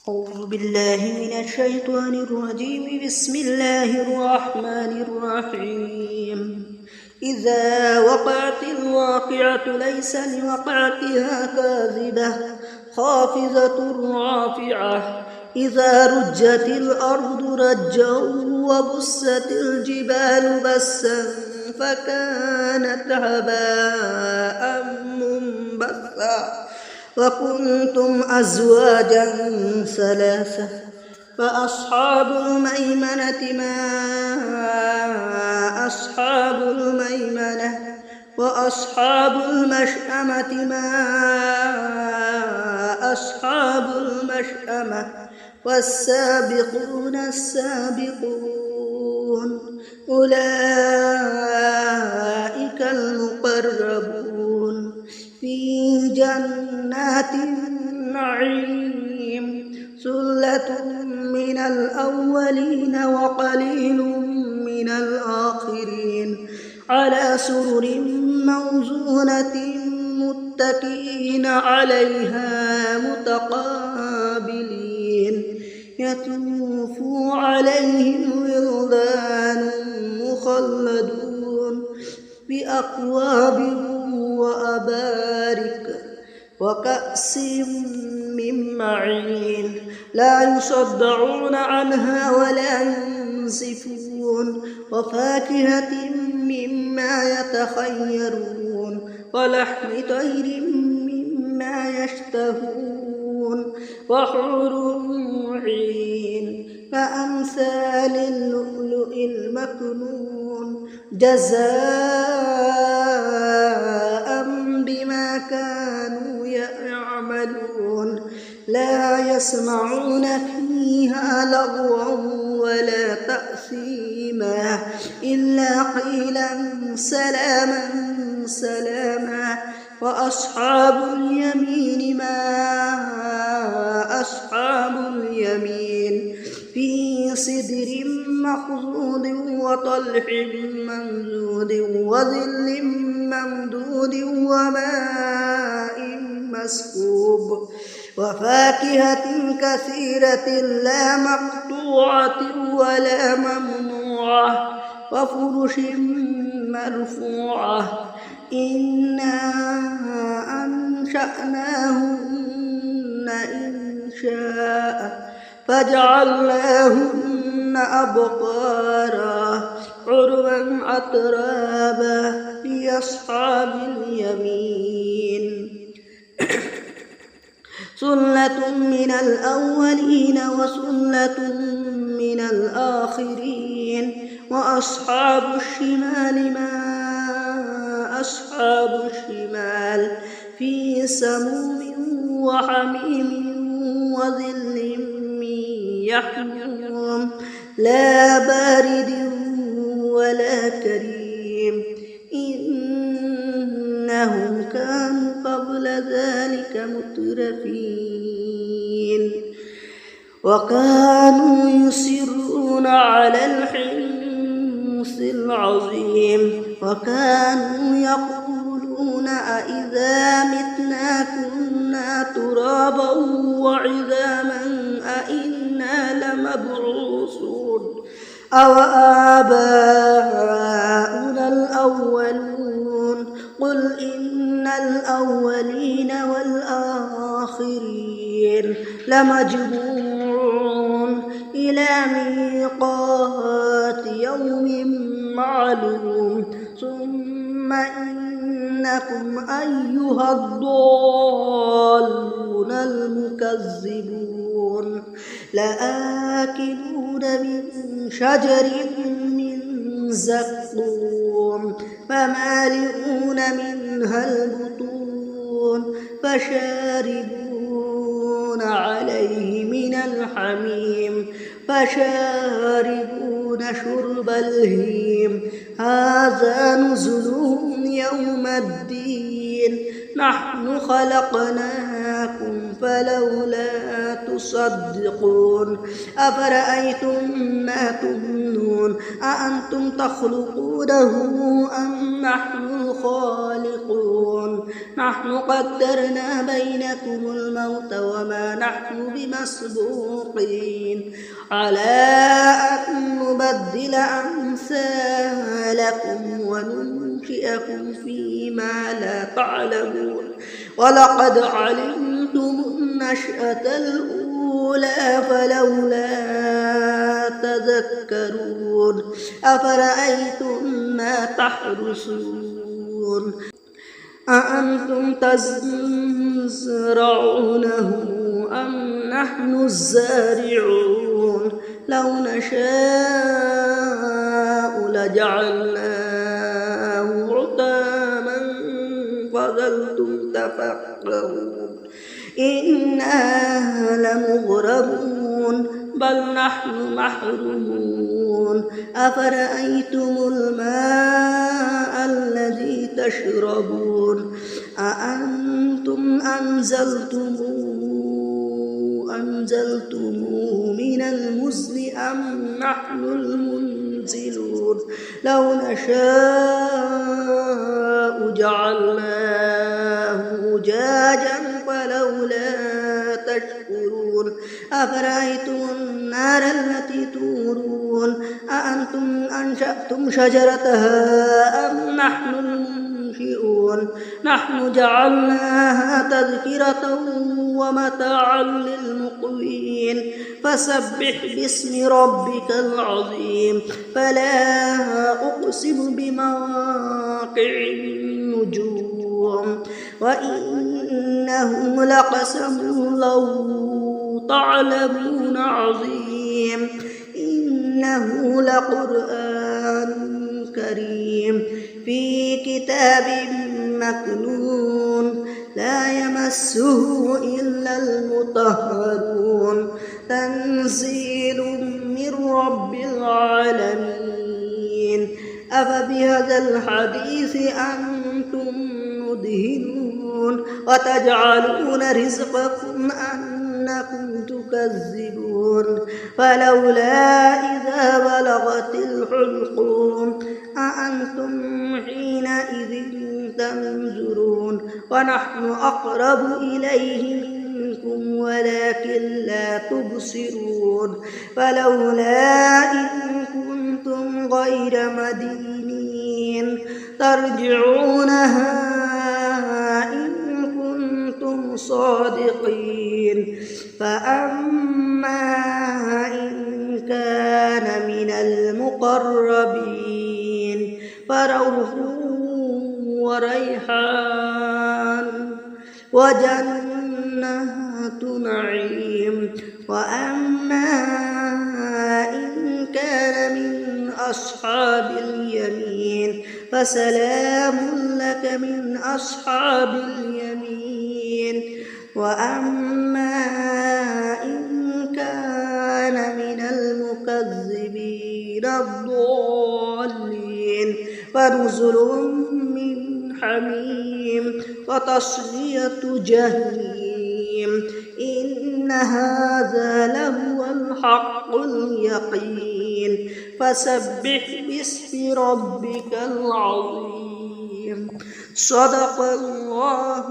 أعوذ بالله من الشيطان الرجيم. بسم الله الرحمن الرحيم. إذا وقعت الواقعة ليس لوقعتها كاذبة خافضة رافعة. إذا رجت الأرض رجا وبست الجبال بسا فكانت هباء منبثا وكنتم أزواجا ثلاثة فأصحاب الميمنة ما أصحاب الميمنة وأصحاب المشأمة ما أصحاب المشأمة والسابقون السابقون أولئك المقربون في جنات النعيم. ثلة من الأولين وقليل من الآخرين على سرر موزونة متكئين عليها متقابلين يطوف عليهم ولدان مخلدون بأكواب وأبارك وكأس من معين لا يصدعون عنها ولا ينزفون وفاكهة مما يتخيرون ولحم طير مما يشتهون وحور عين كأمثال اللؤلؤ المكنون جزاء بما كانوا يعملون. لا يسمعون فيها لغوا ولا تأثيما إلا قيلا سلاما سلاما. وأصحاب اليمين ما أصحاب اليمين في سدر مخضود وطلح ممدود وظل ممدود وماء مسكوب وفاكهة كثيرة لا مقطوعة ولا ممنوعة وفرش مرفوعة. إنا أنشأناهن إنشاء فجعلناهن أبقارا عربا أترابا لأصحاب اليمين. ثلة من الأولين وثلة من الآخرين. وأصحاب الشمال ما أصحاب الشمال في سموم وحميم وظل من يحموم لا بارد ولا كريم إنهم كانوا قبل ذلك مترفين وكانوا يصرون على الحنث العظيم وكانوا يقولون أإذا متنا كنا ترابا وعظاما أإنا لمبعوثون أو آباؤنا الأولون قل إن الأولين والآخرين لمجموعون إلى ميقات يوم معلوم ثم إنكم أيها الضالون المكذبون لآكلون من شجر من زقوم فمالئون منها البطون فشاربون عليه من الحميم فشاربون شرب الهيم هذا نزلهم يوم الدين نحن خلقناكم فلولا تصدقون أفرأيتم ما تمنون أأنتم تخلقونه أم نحن الخالقون نحن قدرنا بينكم الموت وما نحن بمسبوقين على أن نبدل أمثالكم وننشئكم فيما لا تعلمون ولقد علمتم النشأة الأولى فلولا تذكرون أفرأيتم ما تحرثون أأنتم تزرعونه أم نحن الزارعون لو نشاء لجعلناه حطاما فظلتم تفكرون إنا لمغرمون بل نحن محرومون أفرأيتم الماء الذي تشربون أأنتم أنزلتموه من المزن أم نحن المنزلون لو نشاء جعلناه أجاجا فلولا تشكرون أفرأيتم النار التي تورون أأنتم أنشأتم شجرتها أم نحن المنشئون نحن جعلناها تذكرة ومتاعا للمقوين فسبح باسم ربك العظيم فلا أقسم بمواقع النجوم وإنه لقسم لو تعلمون عظيم إنه لقرآن كريم في كتاب مكنون لا يمسه إلا المطهرون تنزيل من رب العالمين أفبهذا الحديث أنتم مدهنون وتجعلون رزقكم أنكم تكذبون فلولا إذا بلغت الحلقوم أأنتم حينئذ تنظرون ونحن أقرب إليه منكم ولكن لا تبصرون فلولا إن كنتم غير مدينين ترجعونها إن كنتم صادقين فأما إن كان من المقربين فروح وريحان وجنات نعيم وأما إن كان من أصحاب اليمين فسلام لك من أصحاب اليمين وأما إن كان من المكذبين الضالين فنزل من حميم وتصلية جحيم إن هذا لهو الحق اليقين فسبح باسم ربك العظيم صدق الله